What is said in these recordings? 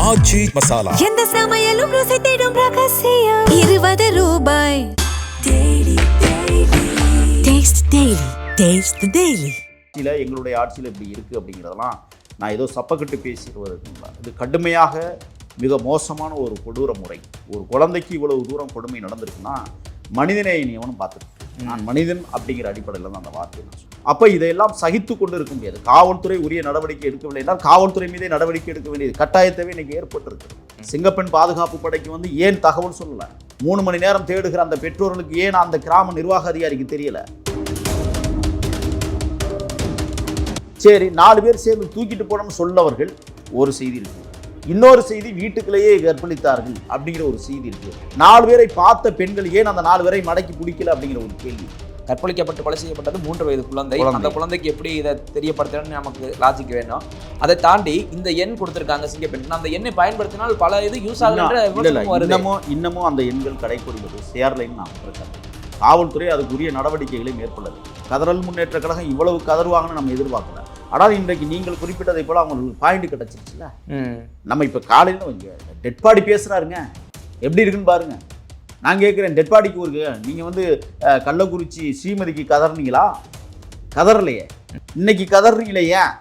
ஆச்சி மசாலா. எந்த சமையலும் ருசி தேடும் ரகசியம். 20 ரூபாய். எங்களுடைய ஆட்சியில் இப்படி இருக்குது அப்படிங்கிறதெல்லாம் நான் ஏதோ சப்பக்கட்டு பேசிடுவதுங்களா. இது கடுமையாக மிக மோசமான ஒரு கொடூர முறை. ஒரு குழந்தைக்கு இவ்வளவு தூரம் கொடுமை நடந்திருக்குன்னா மனிதனை எவனும் பார்த்துருக்கு. நான் மனிதன் அப்படிங்கிற அடிப்படையில் தான் அந்த வார்த்தையை நான் சொல்லுவேன். அப்போ இதையெல்லாம் சகித்து கொண்டு இருக்க முடியாது. காவல்துறை உரிய நடவடிக்கை எடுக்கவில்லை என்றால் காவல்துறை மீதே நடவடிக்கை எடுக்க வேண்டியது கட்டாயத்தவே இன்னைக்கு ஏற்பட்டிருக்கு. சிங்கப்பெண் பாதுகாப்பு படைக்கு ஏன் தகவல் சொல்லலை? 3 மணி நேரம் தேடுகிற அந்த பெற்றோர்களுக்கு ஏன் அந்த கிராம நிர்வாக அதிகாரிக்கு தெரியல? சரி, 4 பேர் சேர்ந்து தூக்கிட்டு போனோம்னு சொல்லவர்கள் ஒரு செய்தி இருக்கு. இன்னொரு செய்தி வீட்டுக்குள்ளேயே கற்பழித்தார்கள் அப்படிங்கிற ஒரு செய்தி இருக்கு. 4 பேரை பார்த்த பெண்கள் ஏன் அந்த 4 பேரை மடக்கி பிடிக்கல அப்படிங்கிற ஒரு கேள்வி. கற்பழிக்கப்பட்டு கொலை செய்யப்பட்டது 3 வயது குழந்தை. அந்த குழந்தைக்கு எப்படி இதை தெரியப்படுத்தணும்னு நமக்கு லாஜிக் வேணும். அதை தாண்டி இந்த எண் கொடுத்திருக்காங்க சிங்கப்பெண். அந்த எண்ணை பயன்படுத்தினால் பல இது யூஸ் ஆகுது. இன்னமும் அந்த எண்கள் கடைபிடிப்பது சேர்லைன்னு நான் சொல்றேன். காவல்துறை அதுக்குரிய நடவடிக்கைகளை மேற்கொள்ளது. கதறல் முன்னேற்ற கழகம் இவ்வளவு கதறுவாங்கன்னு நம்ம எதிர்பார்க்கல. ஆனால் இன்றைக்கு நீங்கள் குறிப்பிட்டதை போல அவங்களுக்கு பாயிண்ட் கிடைச்சிருச்சுல. நம்ம இப்போ காலையில் டெட் பாடி பேசுகிறாருங்க, எப்படி இருக்குன்னு பாருங்க. நான் கேட்குறேன், டெட் பாடிக்கு ஒரு நீங்கள் கள்ளக்குறிச்சி ஸ்ரீமதிக்கு கதறினீங்களா? கதறலையே. இன்னைக்கு கதறீங்களே ஏன்?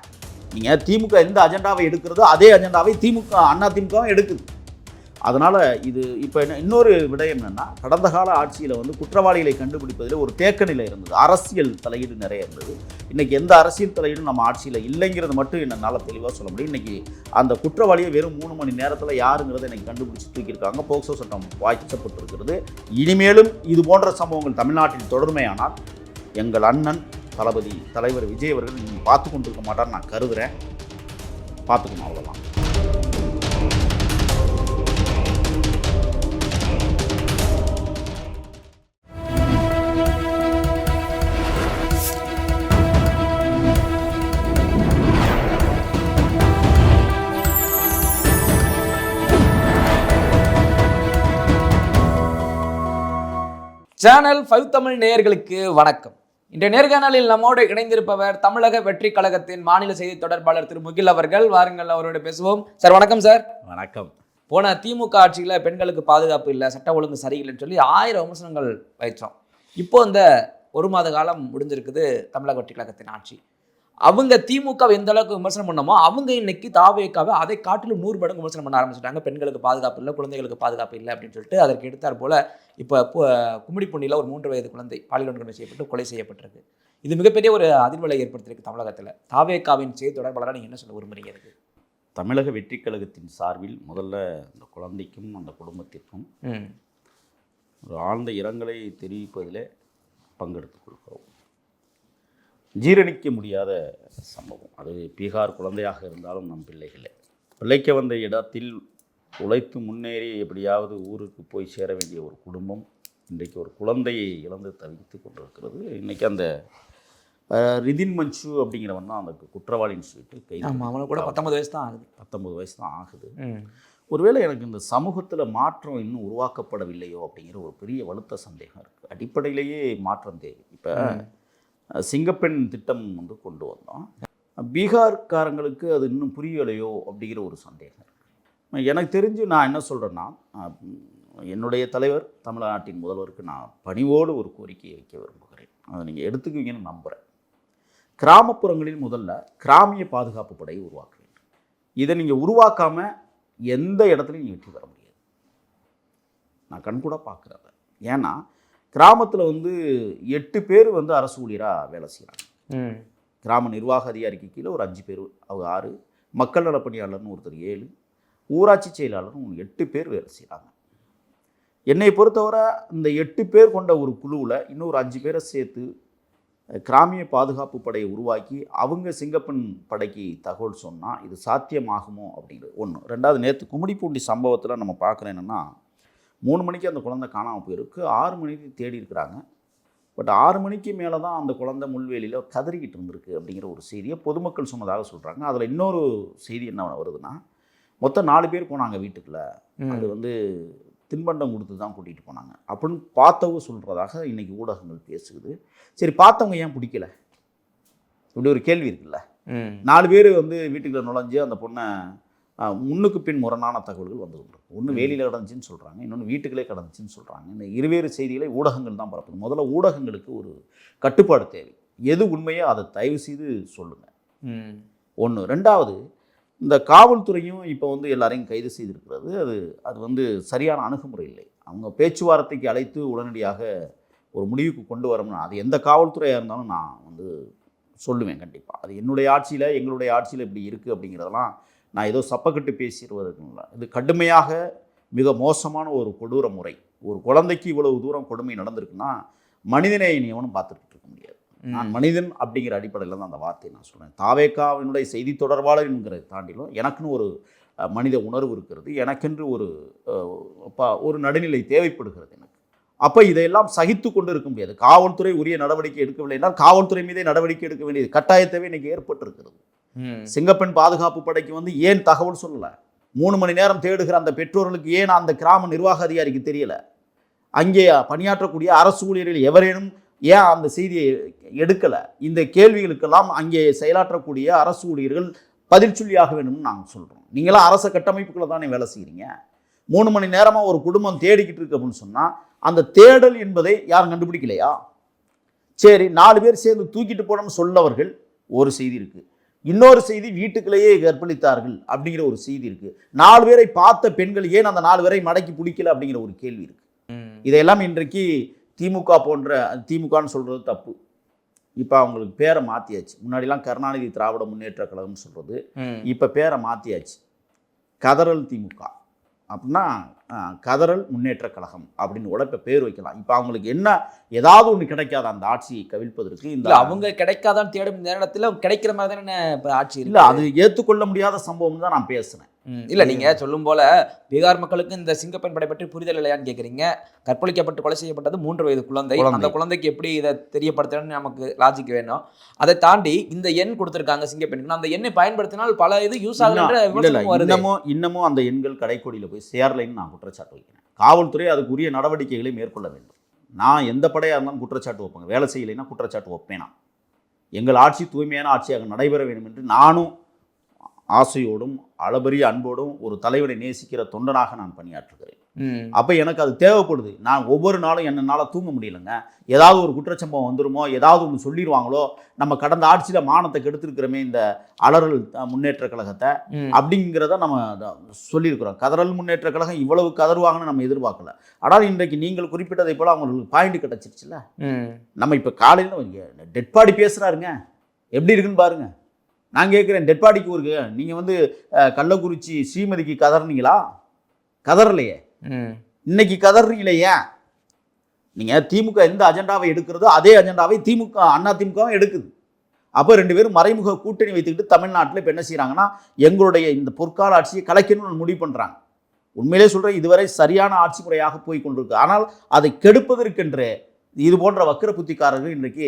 நீங்கள் திமுக எந்த அஜெண்டாவை எடுக்கிறதோ அதே அஜெண்டாவை அதிமுகவும் எடுக்குது. அதனால் இது இப்போ இன்னொரு விடயம் என்னென்னா, கடந்த கால ஆட்சியில் குற்றவாளிகளை கண்டுபிடிப்பதில் ஒரு தேக்க நிலை இருந்தது. அரசியல் தலையீடு நிறைய இருந்தது. இன்றைக்கி எந்த அரசியல் தலையீடும் நம்ம ஆட்சியில் இல்லைங்கிறது மட்டும் என்னால் தெளிவாக சொல்ல முடியும். இன்றைக்கி அந்த குற்றவாளியை வெறும் 3 மணி நேரத்தில் யாருங்கிறத இன்றைக்கி கண்டுபிடிச்சி தூக்கியிருக்காங்க. போக்சோ சட்டம் வாய்க்கப்பட்டிருக்கிறது. இனிமேலும் இது போன்ற சம்பவங்கள் தமிழ்நாட்டில் தொடர்மையானால் எங்கள் அண்ணன் தளபதி தலைவர் விஜய் அவர்கள் நீங்கள் பார்த்து கொண்டிருக்க மாட்டார்னு நான் கருதுகிறேன். பார்த்துக்கணும், அவ்வளோதான். சேனல் 5 தமிழ் நேயர்களுக்கு வணக்கம். இன்றைய நேர்காணலில் நம்மோடு இணைந்திருப்பவர் தமிழக வெற்றி கழகத்தின் மாநில செய்தி தொடர்பாளர் திரு முகில் அவர்கள். வாருங்கள், அவரோட பேசுவோம். சார் வணக்கம். சார் வணக்கம். போன திமுக ஆட்சியில் பெண்களுக்கு பாதுகாப்பு இல்லை, சட்ட ஒழுங்கு சரியில்லைன்னு சொல்லி 1000 விமர்சனங்கள் வைத்தோம். இப்போ இந்த 1 மாத காலம் முடிஞ்சிருக்குது தமிழக வெற்றி கழகத்தின் ஆட்சி. அவங்க திமுக எந்த அளவுக்கு விமர்சனம் பண்ணமோ அவங்க இன்னைக்கு தாவேக்காவை அதை காட்டிலும் 100 மடங்கு விமர்சனம் பண்ண ஆரம்பிச்சிட்டாங்க. பெண்களுக்கு பாதுகாப்பு இல்லை, குழந்தைகளுக்கு பாதுகாப்பு இல்லை அப்படின்னு சொல்லிட்டு அதற்கு எடுத்தார் போல இப்போ கும்மிடிப்பூண்டியில் ஒரு 3 வயது குழந்தை பாலியல் வன்கொடுமை செய்யப்பட்டு கொலை செய்யப்பட்டிருக்கு. இது மிகப்பெரிய ஒரு அதிர்வலை ஏற்படுத்தியிருக்கு தமிழகத்தில். தாவேக்காவின் செய்தி தொடர்பாளராக நீங்கள் என்ன சொல்ல விரும்புறீங்க? இருக்கு தமிழக வெற்றி கழகத்தின் சார்பில் முதல்ல அந்த குழந்தைக்கும் அந்த குடும்பத்திற்கும் ஒரு ஆழ்ந்த இரங்கலை தெரிவிப்பதில் பங்கெடுத்துக் கொள்கிறோம். ஜீரணிக்க முடியாத சம்பவம். அது பீகார் குழந்தையாக இருந்தாலும் நம் பிள்ளைக்கு வந்த இடத்தில் உழைத்து முன்னேறி எப்படியாவது ஊருக்கு போய் சேர வேண்டிய ஒரு குடும்பம் இன்றைக்கு ஒரு குழந்தையை இழந்து தவித்து கொண்டிருக்கிறது. இன்றைக்கி அந்த ரிதின் மஞ்சு அப்படிங்கிறவன் தான் அந்த குற்றவாளின்னு சொல்லிட்டு கைது. அவனுக்கு கூட 19 வயசு தான் ஆகுது. 19 வயசு தான் ஆகுது. ஒருவேளை எனக்கு இந்த சமூகத்தில் மாற்றம் இன்னும் உருவாக்கப்படவில்லையோ அப்படிங்கிற ஒரு பெரிய வலுத்த சந்தேகம் இருக்குது. அடிப்படையிலேயே மாற்றம் தேவை. இப்போ சிங்கப்பெண் திட்டம் கொண்டு வந்தோம். பீகார்காரங்களுக்கு அது இன்னும் புரியலையோ அப்படிங்கிற ஒரு சந்தேகம் இருக்குது. எனக்கு தெரிஞ்சு நான் என்ன சொல்கிறேன்னா, என்னுடைய தலைவர் தமிழ்நாட்டின் முதல்வருக்கு நான் பணிவோடு ஒரு கோரிக்கையை வைக்க விரும்புகிறேன். அதை நீங்கள் எடுத்துக்குவீங்கன்னு நம்புகிறேன். கிராமப்புறங்களில் முதல்ல கிராமிய பாதுகாப்பு படையை உருவாக்க வேண்டும். இதை நீங்கள் உருவாக்காமல் எந்த இடத்துலையும் நீங்கள் வெற்றி பெற முடியாது. நான் கண்கூட பார்க்குறேன். ஏன்னா கிராமத்தில் 8 பேர் அரசு ஊழியராக வேலை செய்கிறாங்க. கிராம நிர்வாக அதிகாரிக்கு கீழே ஒரு 5 பேர், அவங்க 6, மக்கள் நல பணியாளர்னு ஒருத்தர் 7, ஊராட்சி செயலாளர்னு 8 பேர் வேலை செய்கிறாங்க. என்னை பொறுத்தவரை இந்த 8 பேர் கொண்ட ஒரு குழுவில் இன்னொரு 5 பேரை சேர்த்து கிராமிய பாதுகாப்பு படையை உருவாக்கி அவங்க சிங்கப்பெண் படைக்கு தகவல் சொன்னால் இது சாத்தியமாகுமோ அப்படிங்கிறது ஒன்று. 2வது, நேற்று கும்மிடிப்பூண்டி சம்பவத்தில் நம்ம பார்க்குறோம் என்னென்னா, 3 மணிக்கு அந்த குழந்தை காணாமல் போயிருக்கு. 6 மணிக்கு தேடி இருக்கிறாங்க. பட் 6 மணிக்கு மேலே தான் அந்த குழந்தை முள்வேலியில் கதறிக்கிட்டு இருந்திருக்கு அப்படிங்கிற ஒரு செய்தியை பொதுமக்கள் சொன்னதாக சொல்கிறாங்க. அதில் இன்னொரு செய்தி என்ன வருதுன்னா, மொத்தம் 4 பேர் போனாங்க வீட்டுக்குள்ளே. அது தின்பண்டம் கொடுத்து தான் கூட்டிகிட்டு போனாங்க அப்படின்னு பார்த்தவங்க சொல்கிறதாக இன்றைக்கி ஊடகங்கள் பேசுகுது. சரி, பார்த்தவங்க ஏன் பிடிக்கல? இப்படி ஒரு கேள்வி இருக்குல்ல. 4 பேர் வீட்டுக்குள்ளே நுழைஞ்சு அந்த பொண்ணை முன்னுக்கு பின் முரணான தகவல்கள் வந்து கொண்டிருக்கு. ஒன்று வேலியில் கடந்துச்சுன்னு சொல்கிறாங்க, இன்னொன்று வீட்டுகளே கடந்துச்சுன்னு சொல்கிறாங்க. இந்த இருவேறு செய்திகளை ஊடகங்கள் தான் பரப்புது. முதல்ல ஊடகங்களுக்கு ஒரு கட்டுப்பாடு தேவை. எது உண்மையோ அதை தயவு செய்து சொல்லுங்கள். ஒன்று. ரெண்டாவது, இந்த காவல்துறையும் இப்போ வந்து எல்லாரையும் கைது செய்திருக்கிறது. அது வந்து சரியான அணுகுமுறை இல்லை. அவங்க பேச்சுவார்த்தைக்கு அழைத்து உடனடியாக ஒரு முடிவுக்கு கொண்டு வரணும்னா, அது எந்த காவல்துறையாக இருந்தாலும் நான் வந்து சொல்லுவேன் கண்டிப்பாக. அது என்னுடைய ஆட்சியில், எங்களுடைய ஆட்சியில் இப்படி இருக்குது அப்படிங்கிறதெல்லாம் நான் ஏதோ சப்பக்கட்டு பேசிடுவதற்கு இல்லை. இது கடுமையாக மிக மோசமான ஒரு கொடூர முறை. ஒரு குழந்தைக்கு இவ்வளவு தூரம் கொடுமை நடந்திருக்குன்னா மனிதநேய நியமனம் பார்த்துக்கிட்டு இருக்க முடியாது. நான் மனிதன் அப்படிங்கிற அடிப்படையில் தான் அந்த வார்த்தையை நான் சொல்கிறேன். தாவேக்காவினுடைய செய்தி தொடர்பாளர் என்கிறதை தாண்டிலும் எனக்குன்னு ஒரு மனித உணர்வு இருக்கிறது. எனக்கென்று ஒரு நடுநிலை தேவைப்படுகிறது எனக்கு. அப்போ இதையெல்லாம் சகித்து கொண்டு இருக்க முடியாது. காவல்துறை உரிய நடவடிக்கை எடுக்கவில்லை என்றால் காவல்துறை மீதே நடவடிக்கை எடுக்க வேண்டியது கட்டாயத்தவே இன்னைக்கு ஏற்பட்டிருக்கிறது. சிங்கப்பெண் பாதுகாப்பு படைக்கு வந்து ஏன் தகவல் சொல்லலை? 3 மணி நேரம் தேடுகிற அந்த பெற்றோர்களுக்கு ஏன் அந்த கிராம நிர்வாக அதிகாரிக்கு தெரியலை? அங்கே பணியாற்றக்கூடிய அரசு ஊழியர்கள் எவரேனும் ஏன் அந்த செய்தியை எடுக்கலை? இந்த கேள்விகளுக்கெல்லாம் அங்கே செயலாற்றக்கூடிய அரசு ஊழியர்கள் பதில் சொல்லியாக வேணும்னு நாங்கள் சொல்கிறோம். நீங்களாம் அரச கட்டமைப்புக்குள்ள தானே வேலை செய்கிறீங்க. 3 மணி நேரமாக ஒரு குடும்பம் தேடிக்கிட்டு இருக்கு அப்படின்னு சொன்னால் அந்த தேடல் என்பதை யாரும் கண்டுபிடிக்கலையா? சரி, 4 பேர் சேர்ந்து தூக்கிட்டு போனோம்னு சொல்லவர்கள் ஒரு செய்தி இருக்குது. இன்னொரு செய்தி வீட்டுக்குள்ளேயே கற்பழித்தார்கள் அப்படிங்கிற ஒரு செய்தி இருக்குது. 4 பேரை பார்த்த பெண்கள் ஏன் அந்த 4 பேரை மடக்கி பிடிக்கல அப்படிங்கிற ஒரு கேள்வி இருக்குது. இதையெல்லாம் இன்றைக்கு திமுகன்னு சொல்கிறது தப்பு. இப்போ அவங்களுக்கு பேரை மாற்றியாச்சு. முன்னாடிலாம் கருணாநிதி திராவிட முன்னேற்ற கழகம்னு சொல்கிறது, இப்போ பேரை மாற்றியாச்சு. கதறல் திமுக அப்படின்னா கதறல் முன்னேற்ற கழகம் அப்படின்னு கூட இப்போ பேர் வைக்கலாம். இப்போ அவங்களுக்கு என்ன ஏதாவது ஒன்று கிடைக்காத அந்த ஆட்சியை கவிழ்ப்பதற்கு இந்த அவங்க கிடைக்காதான் தேடும் நேரத்தில் கிடைக்கிற மாதிரி தானே இப்போ ஆட்சி இல்லை. அது ஏற்றுக்கொள்ள முடியாத சம்பவம் தான் நான் பேசுகிறேன். இல்லை, நீங்கள் சொல்லும் போல பீகார் மக்களுக்கு இந்த சிங்கப்பெண் படை பற்றி புரிதல் இல்லையான்னு கேட்குறீங்க. கற்பழிக்கப்பட்டு கொலை செய்யப்பட்டது 3 வயது குழந்தை. அந்த குழந்தைக்கு எப்படி இதை தெரியப்படுத்தணும்னு நமக்கு லாஜிக் வேணும். அதை தாண்டி இந்த எண் கொடுத்துருக்காங்க சிங்கப்பெண்ணுக்கு, அந்த எண்ணை பயன்படுத்தினால் பல இது யூஸ் ஆகல. இன்னமும் அந்த எண்கள் கடைக்கோடியில் போய் சேரலைன்னு நான் குற்றச்சாட்டு வைக்கிறேன். காவல்துறை அதுக்குரிய நடவடிக்கைகளை மேற்கொள்ள வேண்டும். நான் எந்த படையாக இருந்தாலும் குற்றச்சாட்டு வைப்பேங்க. வேலை செய்யலைன்னா குற்றச்சாட்டு வைப்பேனா? எங்கள் ஆட்சி தூய்மையான ஆட்சியாக நடைபெற வேண்டும் என்று நானும் ஆசையோடும் அளபரிய அன்போடும் ஒரு தலைவனை நேசிக்கிற தொண்டனாக நான் பணியாற்றுகிறேன். அப்போ எனக்கு அது தேவைப்படுது. நான் ஒவ்வொரு நாளும் என்னால் தூங்க முடியலைங்க. ஏதாவது ஒரு குற்றச்சம்பவம் வந்துருமோ, ஏதாவது ஒன்று சொல்லிடுவாங்களோ, நம்ம கடந்த ஆட்சியில் மானத்தை கெடுத்துருக்கிறோமே இந்த அலறல் முன்னேற்ற கழகத்தை அப்படிங்கிறத நம்ம சொல்லியிருக்கிறோம். கதறல் முன்னேற்ற கழகம் இவ்வளவு கதறுவாங்கன்னு நம்ம எதிர்பார்க்கல. ஆனால் இன்றைக்கு நீங்கள் குறிப்பிட்டதை போல் அவங்களுக்கு பாயிண்ட் கிடச்சிருச்சுல்ல. நம்ம இப்போ காலையில் டெட் பாடி பேசுகிறாருங்க, எப்படி இருக்குன்னு பாருங்க. நான் கேட்குறேன், டெட் பாடிக்கு ஒரு நீங்கள் வந்து கள்ளக்குறிச்சி ஸ்ரீமதிக்கு கதறினீங்களா? கதறலையே. இன்னைக்கு கதறீங்களே ஏன்? நீங்கள் திமுக எந்த அஜெண்டாவை எடுக்கிறதோ அதே அஜெண்டாவை அதிமுகவும் எடுக்குது. அப்போ 2 பேரும் மறைமுக கூட்டணி வைத்துக்கிட்டு தமிழ்நாட்டில் இப்போ என்ன செய்கிறாங்கன்னா எங்களுடைய இந்த பொற்கால ஆட்சியை கலைக்கணும்னு முடிவு பண்ணுறாங்க. உண்மையிலே சொல்கிறேன், இதுவரை சரியான ஆட்சி முறையாக போய் கொண்டிருக்கு. ஆனால் அதை கெடுப்பதற்கென்று இது போன்ற வக்கர புத்திக்காரர்கள் இன்றைக்கு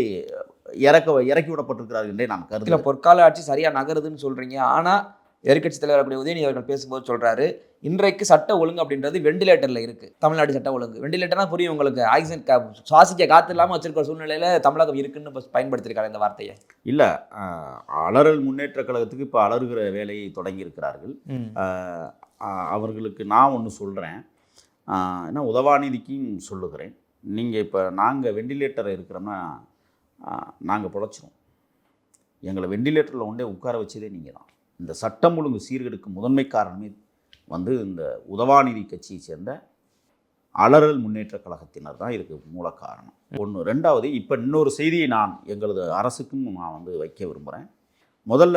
இறக்கி விடப்பட்டிருக்கிறார்கள் என்றே நான் கருதுகிறேன். பொற்கால ஆட்சி சரியாக நகருதுன்னு சொல்கிறீங்க. ஆனால் எதிர்க்கட்சி தலைவர் அப்படி உதயநிதி அவர்கள் பேசும்போது சொல்கிறாரு, இன்றைக்கு சட்ட ஒழுங்கு அப்படின்றது வெண்டிலேட்டரில் இருக்குது. தமிழ்நாடு சட்ட ஒழுங்கு வெண்டிலேட்டர்னா புரியும் உங்களுக்கு. ஆக்சிஜன் சுவாசிக்க காற்று இல்லாமல் வச்சிருக்கிற சூழ்நிலையில் தமிழகம் இருக்குன்னு பயன்படுத்தியிருக்காங்க இந்த வார்த்தையை. இல்லை, அலறல் முன்னேற்ற கழகத்துக்கு இப்போ அலறுகிற வேலையை தொடங்கியிருக்கிறார்கள். அவர்களுக்கு நான் ஒன்று சொல்கிறேன், ஏன்னா உதவாநிதிக்கும் சொல்லுகிறேன். நீங்கள் இப்போ நாங்கள் வெண்டிலேட்டரை இருக்கிறோம்னா நாங்கள் பொழைச்சிரும். எங்களை வெண்டிலேட்டரில் ஒன்றே உட்கார வச்சதே நீங்கள் தான். இந்த சட்டம் ஒழுங்கு சீர்கெடுக்கும் முதன்மை காரணமே வந்து இந்த உதவாநிதி கட்சியை சேர்ந்த அலறல் முன்னேற்ற கழகத்தினர் தான் இதுக்கு மூல காரணம். ஒன்று. ரெண்டாவது, இப்போ இன்னொரு செய்தியை நான் எங்களது அரசுக்கும் நான் வந்து வைக்க விரும்புகிறேன். முதல்ல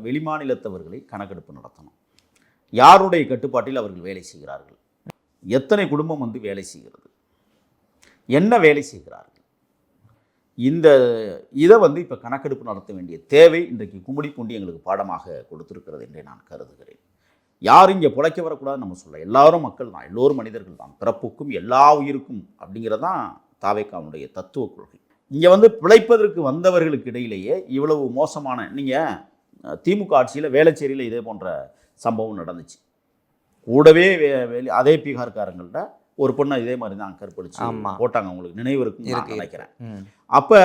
வெளிமாநிலத்தவர்களை கணக்கெடுப்பு நடத்தணும். யாருடைய கட்டுப்பாட்டில் அவர்கள் வேலை செய்கிறார்கள்? எத்தனை குடும்பம் வந்து வேலை செய்கிறது? என்ன வேலை செய்கிறார்கள்? இதை வந்து இப்போ கணக்கெடுப்பு நடத்த வேண்டிய தேவை இன்றைக்கு கும்மிடிப்பூண்டி எங்களுக்கு பாடமாக கொடுத்துருக்கிறது என்றே நான் கருதுகிறேன். யாரும் இங்கே பிழைக்க வரக்கூடாதுன்னு நம்ம சொல்ல, எல்லாரும் மக்கள் தான், எல்லோரும் மனிதர்கள் தான், பிறப்புக்கும் எல்லா உயிருக்கும் அப்படிங்கிறது தான் தாவேக்காவுடைய தத்துவ கொள்கை. இங்கே வந்து பிழைப்பதற்கு வந்தவர்களுக்கு இடையிலேயே இவ்வளவு மோசமான, நீங்கள் திமுக ஆட்சியில் வேளச்சேரியில் இதே போன்ற சம்பவம் நடந்துச்சு. கூடவே அதே பீகார்காரங்கள்ட்ட ஒரு பொண்ணை இதே மாதிரி தான் கற்பழிச்சு போட்டாங்க. உங்களுக்கு நினைவு இருக்குன்னு நினைக்கிறேன். அப்போ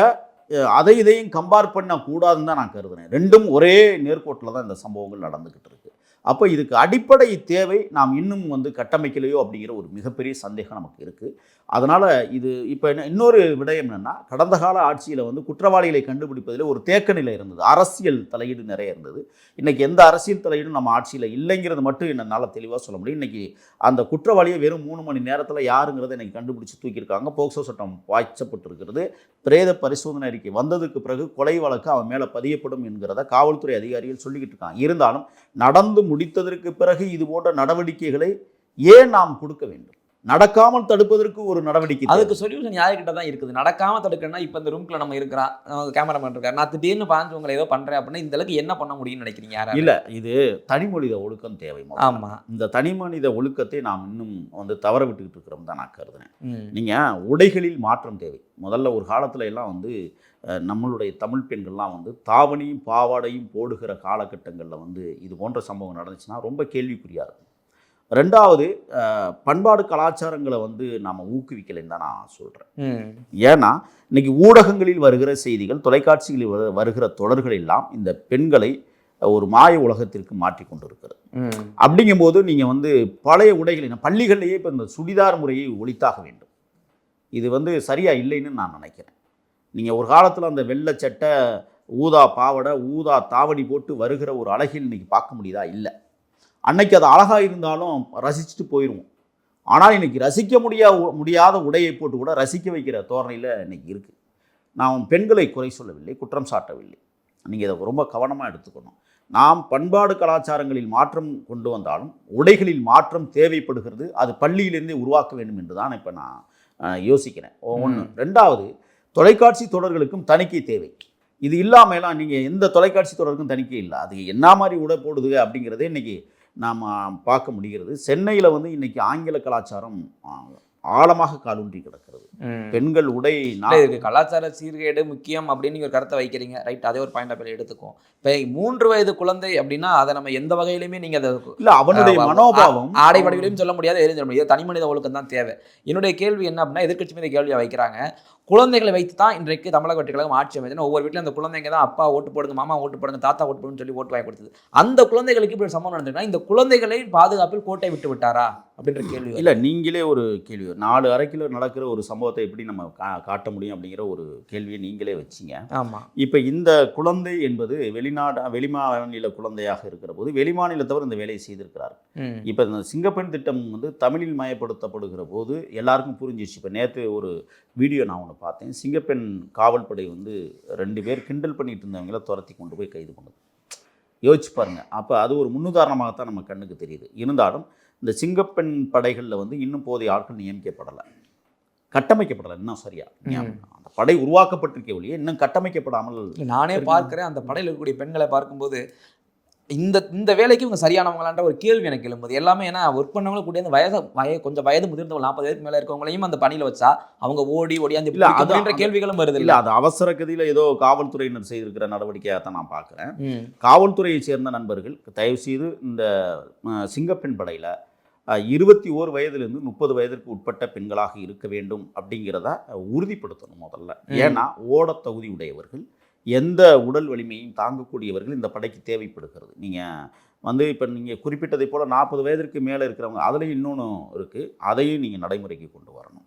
இதையும் கம்பேர் பண்ணக்கூடாதுன்னு தான் நான் கருதுறேன். ரெண்டும் ஒரே நேர்கோட்டில் தான் இந்த சம்பவங்கள் நடந்துக்கிட்டு இருக்கு. அப்போ இதுக்கு அடிப்படை தேவை நாம் இன்னும் வந்து கட்டமைக்கலையோ அப்படிங்கிற ஒரு மிகப்பெரிய சந்தேகம் நமக்கு இருக்குது. அதனால் இது இப்போ இன்னொரு விடயம் என்னென்னா, கடந்த கால ஆட்சியில் வந்து குற்றவாளிகளை கண்டுபிடிப்பதில் ஒரு தேக்க நிலை இருந்தது, அரசியல் தலையீடு நிறைய இருந்தது. இன்றைக்கி எந்த அரசியல் தலையீடும் நம்ம ஆட்சியில் இல்லைங்கிறது மட்டும் என்னால் தெளிவாக சொல்ல முடியும். இன்றைக்கி அந்த குற்றவாளியை வெறும் 3 மணி நேரத்தில் யாருங்கிறத இன்றைக்கி கண்டுபிடிச்சி தூக்கியிருக்காங்க. போக்சோ சட்டம் வாய்ச்சப்பட்டிருக்கிறது. பிரேத பரிசோதனை அறிக்கை வந்ததுக்கு பிறகு கொலை வழக்கு அவன் மேலே பதியப்படும் என்கிறத காவல்துறை அதிகாரிகள் சொல்லிக்கிட்டு இருக்காங்க. இருந்தாலும் நடந்து முடித்ததற்கு பிறகு இது போன்ற நடவடிக்கைகளை ஏன் நாம் கொடுக்க வேண்டும்? நடக்காமல் தடுப்பதற்கு ஒரு நடவடிக்கை. அதுக்கு சொல்யூஷன் யாருக்கிட்ட தான் இருக்குது? நடக்காமல் தடுக்கணும்னா இப்போ இந்த ரூம்குள்ள நம்ம இருக்கிறோம், கேமராமேன் இருக்கார், நான் திடீர்னு பாஞ்சு உங்களை ஏதோ பண்ணுறேன் அப்படின்னா இந்த அளவுக்கு என்ன பண்ண முடியும்னு நினைக்கிறீங்க? யாரும் இல்லை, இது தனிமனித ஒழுக்கம் தேவை. ஆமாம், இந்த தனிமனித ஒழுக்கத்தை நாம் இன்னும் வந்து தவற விட்டுக்கிட்டு இருக்கிறோம் தான் நான் கருதுனேன். நீங்கள் உடைகளில் மாற்றம் தேவை. முதல்ல ஒரு காலத்தில் எல்லாம் வந்து நம்மளுடைய தமிழ் பெண்கள்லாம் வந்து தாவணியும் பாவாடையும் போடுகிற காலகட்டங்களில் வந்து இது போன்ற சம்பவம் நடந்துச்சுன்னா ரொம்ப கேள்விக்குறியாக இருக்கும். ரெண்டாவது, பண்பாடு கலாச்சாரங்களை வந்து நாம் ஊக்குவிக்கலைன்னு தான் நான் சொல்கிறேன். ஏன்னா இன்னைக்கு ஊடகங்களில் வருகிற செய்திகள், தொலைக்காட்சிகளில் வருகிற தொடர்கள் எல்லாம் இந்த பெண்களை ஒரு மாய உலகத்திற்கு மாற்றி கொண்டு இருக்கிறது. அப்படிங்கும்போது நீங்கள் வந்து பழைய உடைகளை பள்ளிகள்லேயே இப்போ இந்த சுடிதார் முறையை ஒழித்தாக வேண்டும். இது வந்து சரியாக இல்லைன்னு நான் நினைக்கிறேன். நீங்கள் ஒரு காலத்தில் அந்த வெள்ளை சட்டை, ஊதா பாவடை, ஊதா தாவணி போட்டு வருகிற ஒரு அழகில் இன்றைக்கி பார்க்க முடியுதா? இல்லை. அன்னைக்கு அது அழகாக இருந்தாலும் ரசிச்சுட்டு போயிடுவோம். ஆனால் இன்றைக்கி ரசிக்க முடியாத உடையை போட்டு கூட ரசிக்க வைக்கிற தோரணையில் இன்றைக்கி இருக்குது. நான் பெண்களை குறை சொல்லவில்லை, குற்றம் சாட்டவில்லை. நீங்கள் இதை ரொம்ப கவனமாக எடுத்துக்கணும். நாம் பண்பாடு கலாச்சாரங்களில் மாற்றம் கொண்டு வந்தாலும் உடைகளில் மாற்றம் தேவைப்படுகிறது. அது பள்ளியிலிருந்தே உருவாக்க வேண்டும் என்று தான் இப்போ நான் யோசிக்கிறேன். ஒன்று. ரெண்டாவது, தொலைக்காட்சி தொடர்களுக்கும் தணிக்கை தேவை. இது இல்லாமலாம் நீங்கள் எந்த தொலைக்காட்சி தொடருக்கும் தணிக்கை இல்லை. அது என்ன மாதிரி உடை போடுதுங்க அப்படிங்கிறதே இன்றைக்கி நாம் பார்க்க முடிகிறது. சென்னையில் வந்து இன்றைக்கி ஆங்கில கலாச்சாரம் ஆழமாக காலூன்றி கிடக்கிறது. பெண்கள் உடை கலாச்சார சீர்கேடு முக்கியம் அப்படின்னு ஒரு கருத்தை வைக்கிறீங்க, ரைட்? அதே ஒரு பாயிண்ட் ஆஃப் எடுத்துக்கும். இப்போ 3 வயது குழந்தை அப்படின்னா அதை நம்ம எந்த வகையிலுமே நீங்கள் அதை இல்லை, அவனுடைய மனோபாவம் ஆடை வடிவிலையும் சொல்ல முடியாது, எரிஞ்சிட முடியாது. தனி மனித ஒழுக்கம் தான் தேவை. என்னுடைய கேள்வி என்ன அப்படின்னா, எதிர்க்கட்சி மீது கேள்வியை வைக்கிறாங்க. குழந்தைகளை வைத்து தான் இன்றைக்கு தமிழக வெற்றி கழகம் ஆட்சி அமைச்சா. ஒவ்வொரு வீட்டிலும் அந்த குழந்தைங்க தான் அப்பா ஓட்டு போடுங்க, மாமா ஓட்டு போடுங்க, தாத்தா ஓட்டு போடுன்னு சொல்லி ஓட்டு வாங்கி கொடுத்தது. அந்த குழந்தைகளுக்கு இப்படி சம்பவம் நடந்திருக்குன்னா இந்த குழந்தைகளை பாதுகாப்பில் கோட்டை விட்டு விட்டாரா அப்படின்ற கேள்வி. இல்லை, நீங்களே ஒரு கேள்வி, 4 அரை கிலோ நடக்கிற ஒரு சம்பவத்தை எப்படி நம்ம காட்ட முடியும் அப்படிங்கிற ஒரு கேள்வியை நீங்களே வச்சிங்க. ஆமாம். இப்போ இந்த குழந்தை என்பது வெளிமாநில குழந்தையாக இருக்கிற போது வெளிமாநிலத்தவர் இந்த வேலையை செய்திருக்கிறார். இப்போ இந்த சிங்கப்பெண் திட்டம் வந்து தமிழில் மயப்படுத்தப்படுகிற போது எல்லாருக்கும் புரிஞ்சிச்சு. இப்போ நேற்று ஒரு வீடியோ நான் ஒன்று பார்த்தேன். சிங்கப்பெண் காவல்படை வந்து 2 பேர் கிண்டல் பண்ணிட்டு இருந்தவங்கள துரத்தி கொண்டு போய் கைது பண்ணது. யோசிச்சு பாருங்கள். அப்போ அது ஒரு முன்னுதாரணமாகத்தான் நம்ம கண்ணுக்கு தெரியுது. இருந்தாலும் இந்த சிங்கப்பெண் படைகளில் வந்து இன்னும் போதிய ஆட்கள் நியமிக்கப்படலை, கட்டமைக்கப்படலை. இன்னும் சரியா அந்த படை உருவாக்கப்பட்டிருக்கே ஒழிய இன்னும் கட்டமைக்கப்படாமல் நானே பார்க்குறேன். அந்த படையில் இருக்கக்கூடிய பெண்களை பார்க்கும்போது இந்த வேலைக்கு இவங்க சரியானவங்களான்ற ஒரு கேள்வி எனக்கு எழும்புது. எல்லாமே ஏன்னா ஒர்க் பண்ணவங்கள கூடிய கொஞ்சம் வயது முதிர்ந்தவங்க 40 வயதுக்கு மேலே இருக்கவங்களையும் அந்த பணியில் வச்சா அவங்க ஓடியாந்து அப்படின்ற கேள்விகளும் வருது. இல்லை, அது அவசர கதியில் ஏதோ காவல்துறையினர் செய்திருக்கிற நடவடிக்கையாக தான் நான் பார்க்குறேன். காவல்துறையை சேர்ந்த நண்பர்கள் தயவு செய்து இந்த சிங்கப்பெண் படையில் 21 வயதிலிருந்து 30 வயதிற்கு உட்பட்ட பெண்களாக இருக்க வேண்டும் அப்படிங்கிறத உறுதிப்படுத்தணும் முதல்ல. ஏன்னா ஓட தகுதி உடையவர்கள், எந்த உடல் வலிமையும் தாங்கக்கூடியவர்கள் இந்த படைக்கு தேவைப்படுகிறது. நீங்கள் வந்து இப்போ நீங்கள் குறிப்பிட்டதை போல் 40 வயதிற்கு மேலே இருக்கிறவங்க, அதுலேயும் இன்னொன்று இருக்குது, அதையும் நீங்கள் நடைமுறைக்கு கொண்டு வரணும்.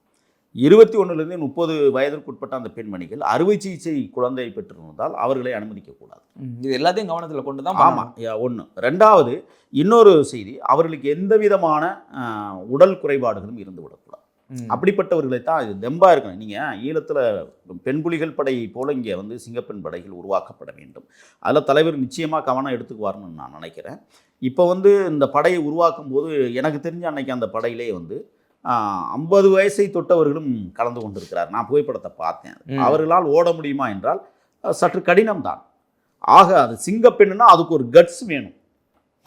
21லேருந்து 30 வயதிற்கு உட்பட்ட அந்த பெண்மணிகள் அறுவை சிகிச்சை குழந்தை பெற்றிருந்தால் அவர்களை அனுமதிக்கக்கூடாது. இது எல்லாத்தையும் கவனத்தில் கொண்டு தான். ஆமாம், ஒன்று. ரெண்டாவது, இன்னொரு செய்தி, அவர்களுக்கு எந்த விதமான உடல் குறைபாடுகளும் இருந்து விடக்கூடாது. அப்படிப்பட்டவர்களை தான் இது தெம்பாக இருக்கணும். நீங்கள் ஈழத்தில் பெண் புலிகள் படை போல் இங்கே வந்து சிங்கப்பெண் படைகள் உருவாக்கப்பட வேண்டும். அதில் தலைவர் நிச்சயமாக கவனம் எடுத்துக்குவார்னு நான் நினைக்கிறேன். இப்போ வந்து இந்த படையை உருவாக்கும் போது எனக்கு தெரிஞ்ச அன்னைக்கு அந்த படையிலே வந்து 50 வயசை தொட்டவர்களும் கலந்து கொண்டிருக்கிறார். நான் புகைப்படத்தை பார்த்தேன். அவர்களால் ஓட முடியுமா என்றால் சற்று கடினம்தான். ஆக அது சிங்கப்பெண்ணுன்னா அதுக்கு ஒரு கட்ஸ் வேணும்.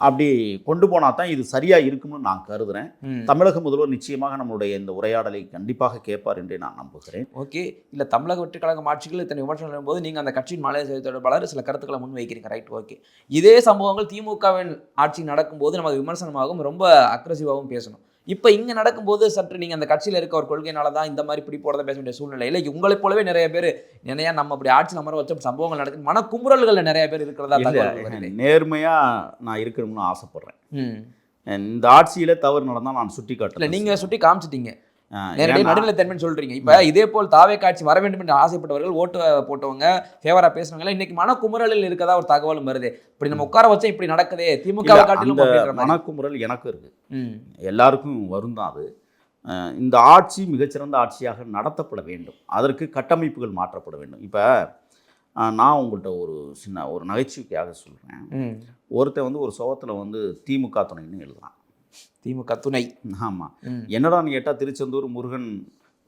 அப்படி கொண்டு போனால் தான் இது சரியாக இருக்கும்னு நான் கருதுகிறேன். தமிழக முதல்வர் நிச்சயமாக நம்மளுடைய இந்த உரையாடலை கண்டிப்பாக கேட்பார் என்றே நான் நம்புகிறேன். ஓகே, இல்லை தமிழக வெற்றி கழகம் ஆட்சிகள் இத்தனை விமர்சனம் எழும்போது நீங்கள் அந்த கட்சியின் மாநில செய்தி தொடர்பாளர் சில கருத்துக்களை முன் வைக்கிறீங்க, ரைட்? ஓகே, இதே சம்பவங்கள் திமுகவின் ஆட்சி நடக்கும்போது நமது விமர்சனமாகவும் ரொம்ப அக்ரெசிவாகவும் பேசணும். இப்போ இங்கே நடக்கும்போது சற்று நீங்கள் அந்த கட்சியில் இருக்க ஒரு கொள்கையினால தான் இந்த மாதிரி இப்படி போகிறத பேச வேண்டிய சூழ்நிலை இல்லை. உங்களைப் போலவே நிறைய பேர் நிறையா நம்ம அப்படி ஆட்சி அமர வச்ச சம்பவங்கள் நடக்குது, மனக்குமுறல்களில் நிறைய பேர் இருக்கிறதா நேர்மையாக நான் இருக்கணும்னு ஆசைப்படுறேன். இந்த ஆட்சியில் தவறு நடந்தால் நான் சுட்டி காட்டல. நீங்கள் சுட்டி காமிச்சிட்டீங்க, நேரடியாக நடுநிலைத்தன்மைன்னு சொல்றீங்க. இப்போ இதே போல் தாவே காட்சி வர வேண்டும் என்று ஆசைப்பட்டவர்கள், ஓட்டு போட்டவங்க, ஃபேவரா பேசுறவங்க இன்னைக்கு மனக்குமுறலில் இருக்கதா ஒரு தகவலும் வருது. இப்படி நம்ம உட்கார வச்சா இப்படி நடக்குதே, திமுக காட்டிலும் மனக்குமுறல் எனக்கு இருக்கு, எல்லாருக்கும் வரும் தான் அது. இந்த ஆட்சி மிகச்சிறந்த ஆட்சியாக நடத்தப்பட வேண்டும், அதற்கு கட்டமைப்புகள் மாற்றப்பட வேண்டும். இப்போ நான் உங்கள்கிட்ட ஒரு நகைச்சுவைக்காக சொல்கிறேன். ஒருத்தன் வந்து ஒரு சோகத்தில் வந்து திமுக துணைன்னு எழுதுறான். திமுக துணை, ஆமாம். என்னடான்னு கேட்டால் திருச்செந்தூர் முருகன்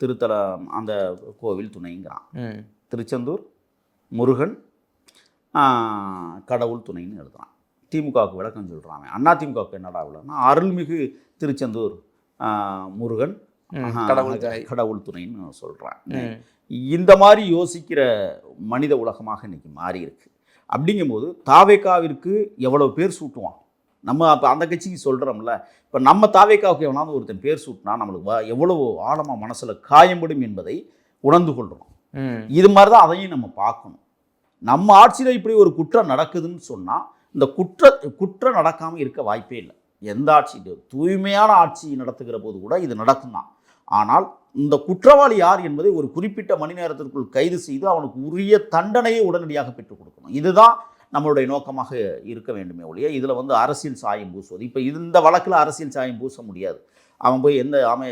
திருத்தல அந்த கோவில் துணைங்கிறான். திருச்செந்தூர் முருகன் கடவுள் துணைன்னு எழுதுறான். திமுகவுக்கு விளக்கம் சொல்கிறான். அண்ணா திமுகவுக்கு என்னடா விளக்கம்னா அருள்மிகு திருச்செந்தூர் முருகன் கடவுள் துணைன்னு சொல்கிறான். இந்த மாதிரி யோசிக்கிற மனித உலகமாக இன்னைக்கு மாறி இருக்கு. அப்படிங்கும்போது தாவேகாவிற்கு எவ்வளோ பேர் சூட்டுவான். நம்ம அப்போ அந்த கட்சிக்கு சொல்கிறோம்ல, இப்போ நம்ம தாவேகாவுக்கு எவனாவது ஒருத்தன் பேர் சூட்டினா நம்மளுக்கு எவ்வளோ ஆழமாக மனசில் காயப்படும் என்பதை உணர்ந்து கொள்கிறோம். இது மாதிரி தான் அதையும் நம்ம பார்க்கணும். நம்ம ஆட்சியில் இப்படி ஒரு குற்றம் நடக்குதுன்னு சொன்னால் இந்த குற்றம் நடக்காமல் இருக்க வாய்ப்பே இல்லை. எந்த ஆட்சி, தூய்மையான ஆட்சி நடத்துகிற போது கூட இது நடக்கும் தான். ஆனால் இந்த குற்றவாளி யார் என்பதை ஒரு குறிப்பிட்ட மணி நேரத்திற்குள் கைது செய்து அவனுக்கு உரிய தண்டனையை உடனடியாக பெற்றுக் கொடுக்கணும். இதுதான் நம்மளுடைய நோக்கமாக இருக்க வேண்டுமே ஒழிய இதில் வந்து அரசியல் சாயம் பூசுவது. இப்போ இந்த வழக்கில் அரசியல் சாயம் பூச முடியாது. அவன் போய்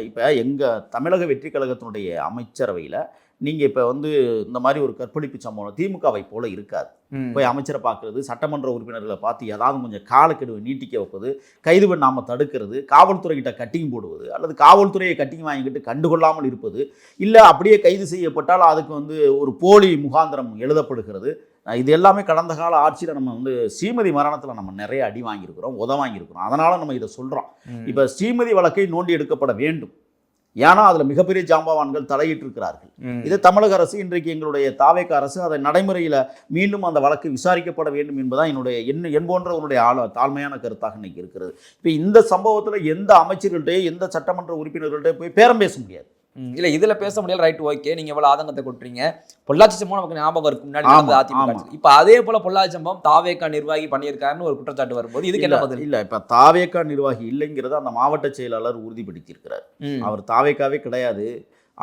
இப்போ எங்கள் தமிழக வெற்றி கழகத்தினுடைய அமைச்சரவையில் நீங்கள் இப்போ வந்து இந்த மாதிரி ஒரு கற்பழிப்பு சம்பவம் திமுகவை போல இருக்காது. போய் அமைச்சரை பார்க்குறது, சட்டமன்ற உறுப்பினர்களை பார்த்து ஏதாவது கொஞ்சம் காலக்கெடுவை நீட்டிக்க வைப்பது, கைது பண்ணாமல் தடுக்கிறது, காவல்துறைகிட்ட கட்டிங் போடுவது, அல்லது காவல்துறையை கட்டிங் வாங்கிக்கிட்டு கண்டுகொள்ளாமல் இருப்பது, இல்லை அப்படியே கைது செய்யப்பட்டால் அதுக்கு வந்து ஒரு போலி முகாந்திரம் எழுதப்படுகிறது. இது எல்லாமே கடந்த கால ஆட்சியில் நம்ம வந்து ஸ்ரீமதி மரணத்தில் நம்ம நிறைய அடி வாங்கியிருக்கிறோம், வாங்கியிருக்கிறோம். அதனால் நம்ம இதை சொல்கிறோம். இப்போ ஸ்ரீமதி வழக்கை நோண்டி எடுக்கப்பட வேண்டும். ஏன்னா அதில் மிகப்பெரிய ஜாம்பவான்கள் தலையிட்டு இருக்கிறார்கள். இது தமிழக அரசு, இன்றைக்கு எங்களுடைய தாவேக அரசு அதை நடைமுறையில் மீண்டும் அந்த வழக்கு விசாரிக்கப்பட வேண்டும் என்பதான் என் போன்ற உன்னுடைய தாழ்மையான கருத்தாக இன்னைக்கு இருக்கிறது. இப்போ இந்த சம்பவத்தில் எந்த அமைச்சர்கள்ட்டே எந்த சட்டமன்ற உறுப்பினர்கள்ட்டே போய் பேரம் பேச முடியாது. இல்லை இதில் பேச முடியல, ரைட், ஓகே, நீங்கள் எவ்வளோ ஆதங்கத்தை கொட்டுறீங்க. பொள்ளாச்சி சம்பவம் நமக்கு ஞாபகம் இருக்கு, முன்னாடி அதிமுக. இப்போ அதே போல பொள்ளாச்சி சம்பவம் தாவேகா நிர்வாகி பண்ணியிருக்காருன்னு ஒரு குற்றச்சாட்டு வரும்போது இதுக்கு என்ன பதில்? இல்லை, இப்போ தாவேகா நிர்வாகி இல்லைங்கிறத அந்த மாவட்ட செயலாளர் உறுதிப்படுத்தியிருக்கிறார். அவர் தாவேகாவே கிடையாது.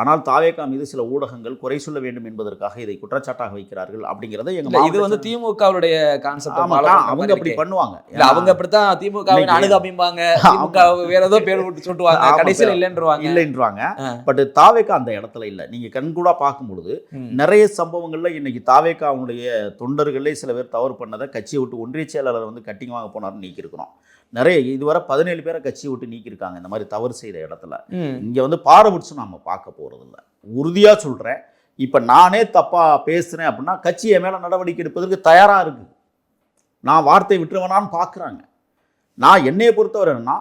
ஆனால் தாவேகா மீது சில ஊடகங்கள் குறை சொல்ல வேண்டும் என்பதற்காக இதை குற்றச்சாட்டாக வைக்கிறார்கள் அப்படிங்கிறத இது வந்து திமுகவுடைய கான்செப்ட். அவங்க அப்படி பண்ணுவாங்க. இல்ல அவங்க அப்படித்தான் திமுகவின் அணுகு அப்படிம்பாங்க, திமுக வேற ஏதோ பேர் விட்டு சொல்லுவாங்க, கடைசியில் இல்லைன்றாங்க. பட் தாவேகா அந்த இடத்துல இல்லை. நீங்க கண்கூடா பார்க்கும் பொழுது நிறைய சம்பவங்கள்ல இன்னைக்கு தாவேகாவுடைய தொண்டர்களே சில பேர் தவறு பண்ணதை கட்சியை விட்டு ஒன்றிய செயலாளர் வந்து கட்டிங் வாங்க போனார்னு நீக்கிருக்கிறோம். நிறைய இதுவரை 17 பேரை கட்சியை விட்டு நீக்கியிருக்காங்க இந்த மாதிரி தவறு செய்த இடத்துல. இங்கே வந்து பாரபட்சம் நம்ம பார்க்க போகிறதில்ல, உறுதியாக சொல்கிறேன். இப்போ நானே தப்பாக பேசுகிறேன் அப்படின்னா கட்சியை மேலே நடவடிக்கை எடுப்பதற்கு தயாராக இருக்குது. நான் வார்த்தை விட்டுருவேனான்னு பார்க்குறாங்க. நான் என்னையை பொறுத்தவரை என்னன்னா,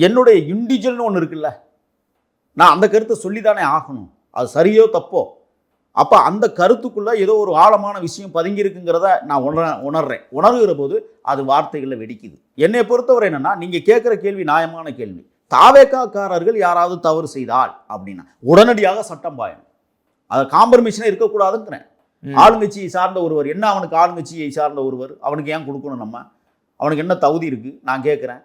என்னுடைய இண்டிவிஜுவல்னு ஒன்று இருக்குல்ல, நான் அந்த கருத்தை சொல்லி தானே ஆகணும். அது சரியோ தப்போ, அப்போ அந்த கருத்துக்குள்ளே ஏதோ ஒரு ஆழமான விஷயம் பதுங்கி இருக்குங்கிறத நான் உணர்கிற போது அது வார்த்தைகளில் வெடிக்குது. என்னை பொறுத்தவரை என்னென்னா, நீங்கள் கேட்குற கேள்வி நியாயமான கேள்வி. தாவேகாக்காரர்கள் யாராவது தவறு செய்தால் அப்படின்னா உடனடியாக சட்டம் பாயணும். அதை காம்ப்ரமைஷனே இருக்கக்கூடாதுங்கிறேன். ஆளுங்கட்சியை சார்ந்த ஒருவர் என்ன, அவனுக்கு ஆளுங்கட்சியை சார்ந்த ஒருவர் அவனுக்கு ஏன் கொடுக்கணும்? அவனுக்கு என்ன தகுதி இருக்குது நான் கேட்குறேன்.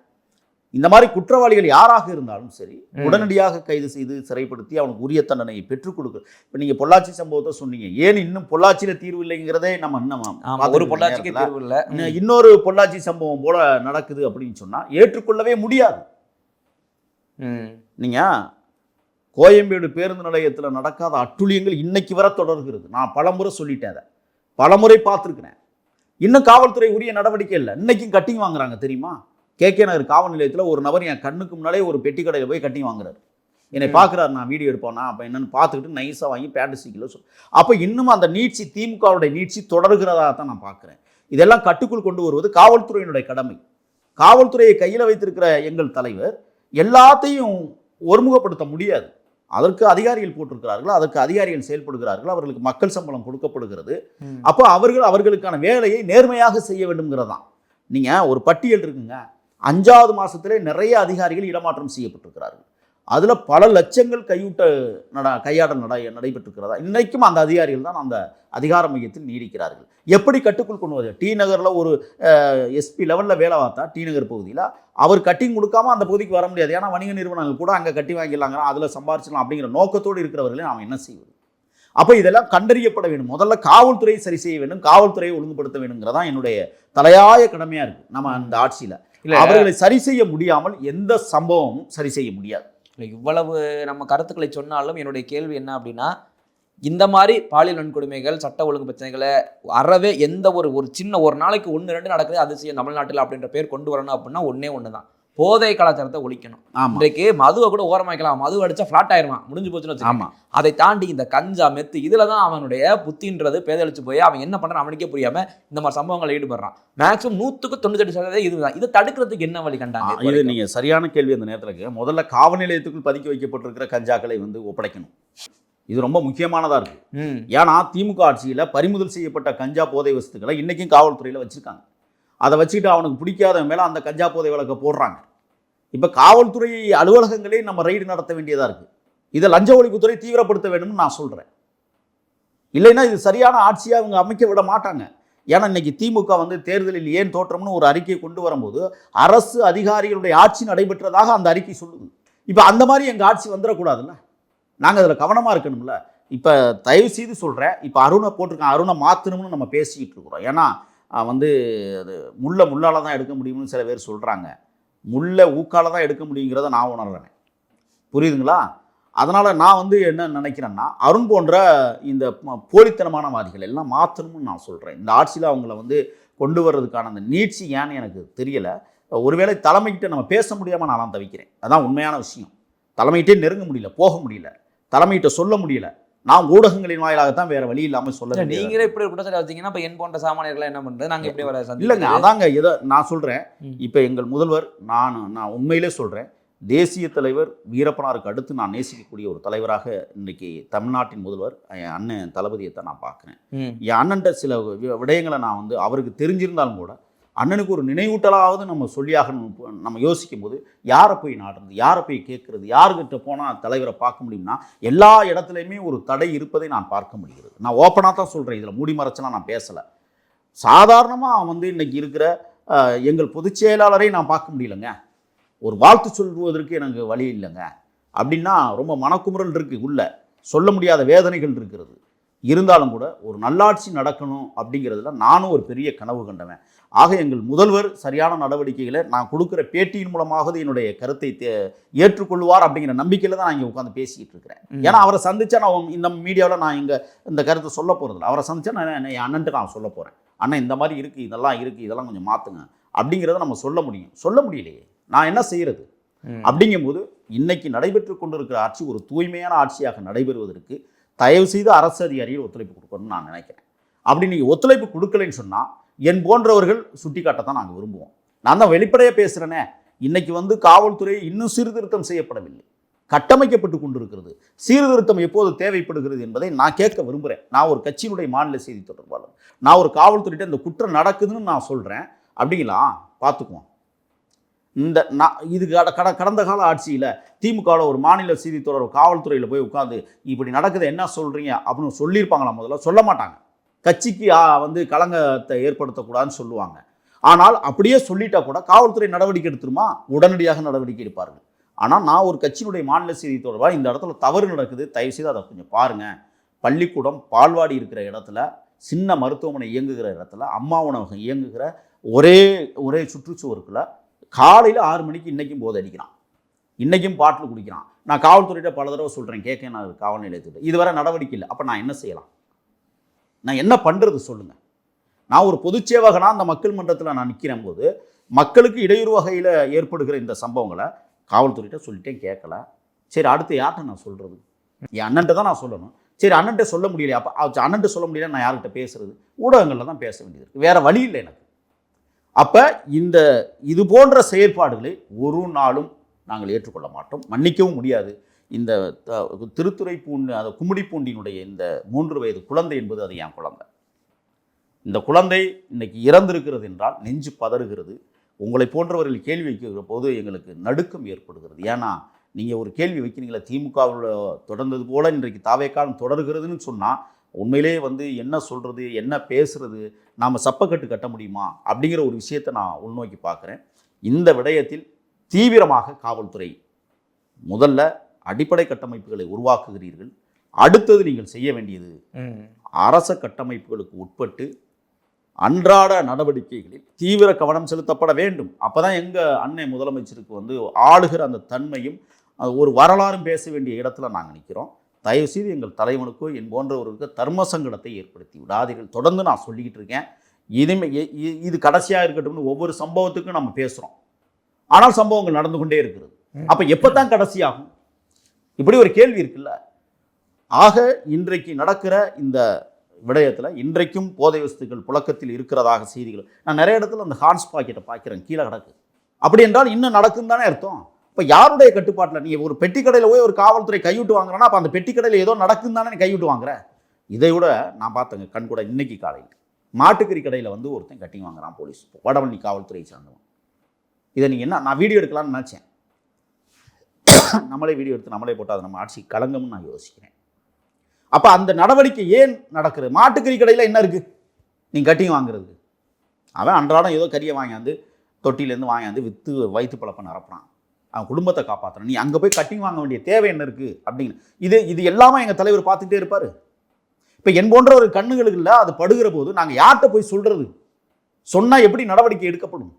இந்த மாதிரி குற்றவாளிகள் யாராக இருந்தாலும் சரி உடனடியாக கைது செய்து சிறைப்படுத்தி அவனுக்கு உரிய தண்டனையை பெற்றுக் கொடுக்க. இப்போ நீங்கள் பொள்ளாச்சி சம்பவத்தை சொன்னீங்க, ஏன் இன்னும் பொள்ளாச்சியில் தீர்வு இல்லைங்கிறதே நம்ம இன்னும் ஒரு பொள்ளாச்சிக்கு தீர்வு இல்லை, இன்னொரு பொள்ளாச்சி சம்பவம் போல நடக்குது அப்படின்னு சொன்னால் ஏற்றுக்கொள்ளவே முடியாது. நீங்கள் கோயம்பேடு பேருந்து நிலையத்தில் நடக்காத அட்டுழியங்கள் இன்னைக்கு வர தொடர்கிறது. நான் பலமுறை சொல்லிட்டேன், அதை பலமுறை பார்த்துருக்கிறேன். இன்னும் காவல்துறை உரிய நடவடிக்கை இல்லை. இன்னைக்கும் கட்டிங் வாங்குறாங்க தெரியுமா? KK நகர் காவல் நிலையத்தில் ஒரு நபர் என் கண்ணுக்கு முன்னாலே ஒரு பெட்டி கடையில் போய் கட்டிங் வாங்குறாரு. என்னை பார்க்குறாரு, நான் வீடியோ எடுப்போனா அப்போ என்னென்னு பார்த்துக்கிட்டு நைஸாக வாங்கி பேண்ட் சீக்கிரம் அப்போ இன்னும் அந்த நீட்சி, திமுகவுடைய நீட்சி தொடர்கிறதா தான் நான் பார்க்குறேன். இதெல்லாம் கட்டுக்குள் கொண்டு வருவது காவல்துறையினுடைய கடமை. காவல்துறையை கையில் வைத்திருக்கிற எங்கள் தலைவர் எல்லாத்தையும் ஒருமுகப்படுத்த முடியாது. அதற்கு அதிகாரிகள் போட்டிருக்கிறார்கள், அதற்கு அதிகாரிகள் செயல்படுகிறார்கள், அவர்களுக்கு மக்கள் சம்பளம் கொடுக்கப்படுகிறது. அப்போ அவர்களுக்கான வேலையை நேர்மையாக செய்ய வேண்டும்ங்கிறதான். நீங்கள் ஒரு பட்டியல் இருக்குங்க, 5வது மாதத்திலே நிறைய அதிகாரிகள் இடமாற்றம் செய்யப்பட்டிருக்கிறார்கள். அதில் பல லட்சங்கள் கையாடல் நடைபெற்றிருக்கிறதா? இன்றைக்கும் அந்த அதிகாரிகள் தான் அந்த அதிகார மையத்தில் நீடிக்கிறார்கள். எப்படி கட்டுக்குள் கொண்டு வருது? டி நகரில் ஒரு எஸ்பி லெவலில் வேலை பார்த்தா டி நகர் பகுதியில் அவர் கட்டிங் கொடுக்காம அந்த பகுதிக்கு வர முடியாது. ஏன்னா வணிக நிறுவனங்கள் கூட அங்கே கட்டி வாங்கிடலாங்க, அதில் சம்பாரிச்சிடலாம் அப்படிங்கிற நோக்கத்தோடு இருக்கிறவர்களே நாம் என்ன செய்வது? அப்போ இதெல்லாம் கண்டறியப்பட வேண்டும். முதல்ல காவல்துறையை சரி செய்ய வேண்டும், காவல்துறையை ஒழுங்குபடுத்த வேண்டுங்கிறதான் என்னுடைய தலையாய கடமையாக இருக்குது. நம்ம அந்த ஆட்சியில் அவர்களை சரி செய்ய முடியாமல் எந்த சம்பவமும் சரி செய்ய முடியாது. இவ்வளவு நம்ம கருத்துக்களை சொன்னாலும் என்னுடைய கேள்வி என்ன அப்படின்னா, இந்த மாதிரி பாலியல் வன்கொடுமைகள், சட்ட ஒழுங்கு பிரச்சனைகளை அறவே எந்த ஒரு சின்ன ஒரு நாளைக்கு 1-2 நடக்குது அதிசயம் தமிழ்நாட்டில் அப்படின்ற பேர் கொண்டு வரணும் அப்படின்னா ஒன்று தான், போதை கலாச்சாரத்தை ஒழிக்கணும். இன்றைக்கு மதுவை கூட ஓரமாக்கலாம், மது அடிச்சா ஃப்ளாட் ஆயிருமா, முடிஞ்சு போச்சுன்னு வச்சுக்கோங்க. அதை தாண்டி இந்த கஞ்சா மெத்து இதுல தான் அவனுடைய புத்தின்றது பேதளிச்சு போய் அவன் என்ன பண்றான் அவனுக்கே புரியாம இந்த மாதிரி சம்பவங்களை ஈடுபடுறான். மேக்ஸிமம் 100% இதுதான். இதை தடுக்கிறதுக்கு என்ன வழி கண்டாங்க? இது நீங்க சரியான கேள்வி. அந்த நேரத்தில் முதல்ல காவல் நிலையத்துக்குள் பதுக்கி வைக்கப்பட்டிருக்கிற கஞ்சாக்களை ஒப்படைக்கணும். இது ரொம்ப முக்கியமானதா இருக்கு. ஏன்னா திமுக ஆட்சியில் பறிமுதல் செய்யப்பட்ட கஞ்சா போதை வஸ்துக்களை இன்னைக்கும் காவல்துறையில் வச்சிருக்காங்க. அதை வச்சுக்கிட்டு அவனுக்கு பிடிக்காத மேலே அந்த கஞ்சா போதை வழக்க போடுறாங்க. இப்போ காவல்துறை அலுவலகங்களே நம்ம ரைடு நடத்த வேண்டியதாக இருக்குது. இதை லஞ்ச ஒழிப்புத்துறை தீவிரப்படுத்த வேண்டும்னு நான் சொல்கிறேன். இல்லைன்னா இது சரியான ஆட்சியாக அவங்க அமைக்க விட மாட்டாங்க. ஏன்னா இன்னைக்கு திமுக தேர்தலில் ஏன் தோற்றம்னு ஒரு அறிக்கையை கொண்டு வரும்போது அரசு அதிகாரிகளுடைய ஆட்சி நடைபெற்றதாக அந்த அறிக்கை சொல்லுது. இப்போ அந்த மாதிரி எங்கள் ஆட்சி வந்துடக்கூடாதுல்ல, நாங்கள் அதில் கவனமாக இருக்கணும்ல. இப்போ தயவு செய்து சொல்கிறேன், இப்போ அருணை போட்டிருக்கேன், அருணை மாற்றணும்னு நம்ம பேசிக்கிட்டு இருக்கிறோம். ஏன்னா அது முள்ளால் தான் எடுக்க முடியும்னு சில பேர் சொல்கிறாங்க. முள்ளை ஊக்கால தான் எடுக்க முடியுங்கிறத நான் உணர்றேன். புரியுதுங்களா? அதனால் நான் என்ன நினைக்கிறேன்னா, அருண் போன்ற இந்த போலித்தனமான வாதிகள் எல்லாம் மாற்றணும்னு நான் சொல்கிறேன். இந்த ஆட்சியில் அவங்கள கொண்டு வர்றதுக்கான அந்த நீட்சி ஏன்னு எனக்கு தெரியலை. ஒருவேளை தலைமைக்கிட்ட நம்ம பேச முடியாமல் நான் தவிக்கிறேன். அதான் உண்மையான விஷயம். தலைமையிட்டே நெருங்க முடியல, போக முடியல, தலைமையிட்ட சொல்ல முடியல. நான் ஊடகங்களின் வாயிலாகத்தான் வேற வழி இல்லாமல் சொல்ல. நீங்களே இப்படி குற்றச்சாட்டு வச்சீங்கன்னா இப்போ என் போன்ற சாமானியர்களை என்ன பண்ணுறது? நாங்கள் எப்படி வர இல்லைங்க, அதாங்க எதை நான் சொல்கிறேன். இப்போ எங்கள் முதல்வர், நான் உண்மையிலே சொல்கிறேன், தேசிய தலைவர் வீரப்பனாருக்கு அடுத்து நான் நேசிக்கக்கூடிய ஒரு தலைவராக இன்றைக்கி தமிழ்நாட்டின் முதல்வர் என் அண்ணன் தளபதியை தான் நான் பார்க்குறேன். என் அண்ணன்ட்ட சில விடயங்களை நான் அவருக்கு தெரிஞ்சிருந்தாலும் கூட அண்ணனுக்கு ஒரு நினைவூட்டலாவது நம்ம சொல்லியாகணும். நம்ம யோசிக்கும் போது யாரை போய் நாடுறது, யாரை போய் கேட்குறது, யாருக்கிட்ட போனால் தலைவரை பார்க்க முடியும்னா எல்லா இடத்துலையுமே ஒரு தடை இருப்பதை நான் பார்க்க முடிகிறது. நான் ஓப்பனாக தான் சொல்கிறேன், இதில் மூடி மறைச்சலாம் நான் பேசலை. சாதாரணமாக இன்றைக்கி இருக்கிற எங்கள் பொதுச் செயலாளரை நான் பார்க்க முடியலைங்க. ஒரு வாழ்த்து சொல்வதற்கு எனக்கு வழி இல்லைங்க. அப்படின்னா ரொம்ப மனக்குமுறல் இருக்குது, உள்ள சொல்ல முடியாத வேதனைகள் இருக்கிறது. இருந்தாலும் கூட ஒரு நல்லாட்சி நடக்கணும் அப்படிங்கிறதுல நானும் ஒரு பெரிய கனவு கண்டவன். ஆக எங்கள் முதல்வர் சரியான நடவடிக்கைகளை நான் கொடுக்குற பேட்டியின் மூலமாவது என்னுடைய கருத்தை ஏற்றுக்கொள்வார் அப்படிங்கிற நம்பிக்கையில் தான் நான் இங்கே உட்காந்து பேசிக்கிட்டு இருக்கிறேன். ஏன்னா அவரை சந்திச்சா நான் இந்த மீடியாவில் நான் இந்த கருத்தை சொல்ல போகிறதில்ல. அவரை சந்திச்சா நான் என் அண்ணன்ட்டு நான் சொல்ல போகிறேன், அண்ணன் இந்த மாதிரி இருக்குது, இதெல்லாம் இருக்குது, இதெல்லாம் கொஞ்சம் மாற்றுங்க அப்படிங்கிறத நம்ம சொல்ல முடியும். சொல்ல முடியலையே, நான் என்ன செய்கிறது? அப்படிங்கும்போது இன்னைக்கு நடைபெற்று கொண்டிருக்கிற ஆட்சி ஒரு தூய்மையான ஆட்சியாக நடைபெறுவதற்கு தயவு செய்து அரசு அதிகாரிகள் ஒத்துழைப்பு கொடுக்கணும்னு நான் நினைக்கிறேன். அப்படி நீங்கள் ஒத்துழைப்பு கொடுக்கலைன்னு சொன்னால் என் போன்றவர்கள் சுட்டி காட்டத்தான் நாங்கள் விரும்புவோம். நான் தான் வெளிப்படையாக பேசுகிறேனே. இன்னைக்கு காவல்துறை இன்னும் சீர்திருத்தம் செய்யப்படவில்லை, கட்டமைக்கப்பட்டு கொண்டிருக்கிறது. சீர்திருத்தம் எப்போது தேவைப்படுகிறது என்பதை நான் கேட்க விரும்புகிறேன். நான் ஒரு கட்சியினுடைய மாநில செய்தி தொடர்பாளர், நான் ஒரு காவல்துறையிட்ட இந்த குற்றம் நடக்குதுன்னு நான் சொல்கிறேன். அப்படிங்களா, பார்த்துக்குவோம். இது கடந்த கால ஆட்சியில் திமுகவில் ஒரு மாநில செய்தி தொடர் காவல்துறையில் போய் உட்காந்து இப்படி நடக்குது என்ன சொல்கிறீங்க அப்படின்னு சொல்லியிருப்பாங்களா? முதல்ல சொல்ல மாட்டாங்க. கட்சிக்கு களங்கத்தை ஏற்படுத்தக்கூடாதுன்னு சொல்லுவாங்க. ஆனால் அப்படியே சொல்லிட்டா கூட காவல்துறை நடவடிக்கை எடுத்துருமா? உடனடியாக நடவடிக்கை எடுப்பார்கள். ஆனால் நான் ஒரு கட்சியினுடைய மாநில செய்தி தொடர்பாக இந்த இடத்துல தவறு நடக்குது, தயவுசெய்து அதை கொஞ்சம் பாருங்கள். பள்ளிக்கூடம், பால்வாடி இருக்கிற இடத்துல, சின்ன மருத்துவமனை இயங்குகிற இடத்துல, அம்மா உணவகம் இயங்குகிற ஒரே சுற்றுச்சுவருக்குள்ள காலையில் 6 மணிக்கு இன்றைக்கும் போதை அடிக்கிறான், இன்றைக்கும் பாட்டில் குடிக்கிறான். நான் காவல்துறையிட்ட பல தடவை சொல்கிறேன், கேட்க நான் காவல் நிலையத்துக்கிட்ட இதுவரை நடவடிக்கை இல்லை. அப்போ நான் என்ன செய்யலாம்? நான் என்ன பண்ணுறது சொல்லுங்கள்? நான் ஒரு பொதுச் சேவகனாக அந்த மக்கள் மன்றத்தில் நான் நிற்கிறேன் போது மக்களுக்கு இடையூறு வகையில் ஏற்படுகிற இந்த சம்பவங்களை காவல்துறையிட்ட சொல்லிட்டேன், கேட்கல. சரி, அடுத்து யார்கிட்ட நான் சொல்கிறது? என் அண்ணன்ட்ட தான் நான் சொல்லணும். சரி, அண்ணன்ட்ட சொல்ல முடியலையா? அப்போ அண்ணன்ட்ட சொல்ல முடியல, நான் யார்கிட்ட பேசுறது? ஊடகங்களில் தான் பேச வேண்டியது இருக்குது, வேறு வழி இல்லை எனக்கு. அப்போ இது போன்ற செயற்பாடுகளை ஒரு நாளும் நாங்கள் ஏற்றுக்கொள்ள மாட்டோம், மன்னிக்கவும் முடியாது. இந்த திருத்துறைப்பூண்டி, அந்த கும்மிடிப்பூண்டியினுடைய இந்த 3 வயது குழந்தை என்பது அது என் குழந்தை. இந்த குழந்தை இன்னைக்கு இறந்திருக்கிறது என்றால் நெஞ்சு பதறுகிறது. உங்களை போன்றவர்கள் கேள்வி வைக்கிற போது எங்களுக்கு நடுக்கம் ஏற்படுகிறது. ஏன்னா நீங்கள் ஒரு கேள்வி வைக்கிறீங்களா, திமுகவில் தொடர்ந்தது போல் இன்றைக்கு தாவேக்காலம் தொடர்கிறதுன்னு சொன்னால் உண்மையிலே வந்து என்ன சொல்கிறது, என்ன பேசுகிறது, நாம் சப்பக்கட்டு கட்ட முடியுமா அப்படிங்கிற ஒரு விஷயத்தை நான் உள்நோக்கி பார்க்குறேன். இந்த விடயத்தில் தீவிரமாக காவல்துறை முதல்ல அடிப்படை கட்டமைப்புகளை உருவாக்குகிறீர்கள். அடுத்தது நீங்கள் செய்ய வேண்டியது அரச கட்டமைப்புகளுக்கு உட்பட்டு அன்றாட நடவடிக்கைகளில் தீவிர கவனம் செலுத்தப்பட வேண்டும். அப்போ தான் எங்கள் அன்னை முதலமைச்சருக்கு வந்து ஆளுகிற அந்த தன்மையும் ஒரு வரலாறும் பேச வேண்டிய இடத்துல நாங்கள் நிற்கிறோம். தயவுசெய்து எங்கள் தலைவனுக்கோ என் போன்றவர்களுக்கு தர்ம சங்கடத்தை ஏற்படுத்தி விடாதீர்கள். தொடர்ந்து நான் சொல்லிக்கிட்டு இருக்கேன். இது கடைசியாக இருக்கட்டும்னு ஒவ்வொரு சம்பவத்துக்கும் நம்ம பேசுகிறோம். ஆனால் சம்பவங்கள் நடந்து கொண்டே இருக்கிறது. அப்போ எப்போ தான் கடைசியாகும்? இப்படி ஒரு கேள்வி இருக்குல்ல. ஆக இன்றைக்கு நடக்கிற இந்த விடயத்தில் இன்றைக்கும் போதை வஸ்துக்கள் புழக்கத்தில் இருக்கிறதாக செய்திகள் நான் நிறைய இடத்துல அந்த ஹான்ஸ் பாக்கெட்டை பார்க்குறேன், கீழே கிடக்கு. அப்படி என்றால் இன்னும் நடக்கும் தானே அர்த்தம். இப்போ யாருடைய கட்டுப்பாட்டில்? நீங்கள் ஒரு பெட்டி கடையில் போய் ஒரு காவல்துறை கைவிட்டு வாங்குறேன்னா அப்போ அந்த பெட்டி கடையில் ஏதோ நடக்கும் தானே கைவிட்டு வாங்குற. இதை விட நான் பார்த்தேங்க கண் கூட இன்னைக்கு காலையில் மாட்டுக்கறி கடையில் வந்து ஒருத்தன் கட்டிங் வாங்குறான் போலீஸ், வடவள்ளி காவல்துறையை சார்ந்தவன். இதை நீங்கள் என்ன, நான் வீடியோ எடுக்கலாம்னு நினச்சேன். நம்மளே வீடியோ எடுத்து நம்மளே போட்டால் அது நம்ம ஆட்சி கலங்கம்னு நான் யோசிக்கிறேன். அப்போ அந்த நடவடிக்கை ஏன் நடக்கிறது? மாட்டுக்கறி கடையில் என்ன இருக்குது நீங்கள் கட்டிங் வாங்குறது? அவன் அன்றாடம் ஏதோ கறியை வாங்கியாந்து தொட்டிலேருந்து வாங்கியாந்து விற்று வயிற்று பழப்ப நிரப்புறான், அவன் குடும்பத்தை காப்பாற்றுறான். நீ அங்கே போய் கட்டிங் வாங்க வேண்டிய தேவை என்ன இருக்குது அப்படின்னு இது எல்லாமே எங்கள் தலைவர் பார்த்துக்கிட்டே இருப்பார். இப்போ என் போன்ற ஒரு கண்ணுகளுக்கு இல்லை, அது படுகிற போது நாங்கள் யார்கிட்ட போய் சொல்கிறது? சொன்னால் எப்படி நடவடிக்கை எடுக்கப்படும்?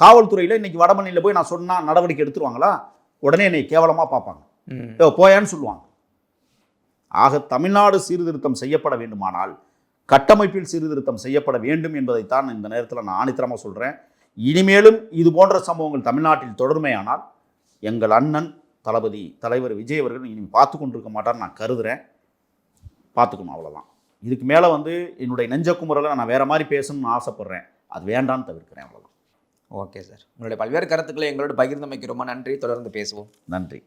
காவல்துறையில் இன்றைக்கி வடமணியில் போய் நான் சொன்னால் நடவடிக்கை எடுத்துருவாங்களா? உடனே என்னை கேவலமாக பார்ப்பாங்க, போயான்னு சொல்லுவாங்க. ஆக தமிழ்நாடு சீர்திருத்தம் செய்யப்பட வேண்டுமானால் கட்டமைப்பில் சீர்திருத்தம் செய்யப்பட வேண்டும் என்பதைத்தான் இந்த நேரத்தில் நான் ஆணித்தரமாக சொல்கிறேன். இனிமேலும் இது போன்ற சம்பவங்கள் தமிழ்நாட்டில் தொடர்மையானால் எங்கள் அண்ணன் தளபதி தலைவர் விஜய் அவர்கள் இனி பார்த்து கொண்டிருக்க மாட்டார்னு நான் கருதுகிறேன். பார்த்துக்கணும், அவ்வளோதான். இதுக்கு மேலே வந்து என்னுடைய நெஞ்சக்குமுறையில் நான் வேறு மாதிரி பேசணும்னு ஆசைப்பட்றேன், அது வேண்டான்னு தவிர்க்கிறேன், அவ்வளோதான். ஓகே சார், உங்களுடைய பல்வேறு கருத்துக்களை எங்களோட பகிர்ந்தமைக்கு ரொம்ப நன்றி. தொடர்ந்து பேசுவோம். நன்றி.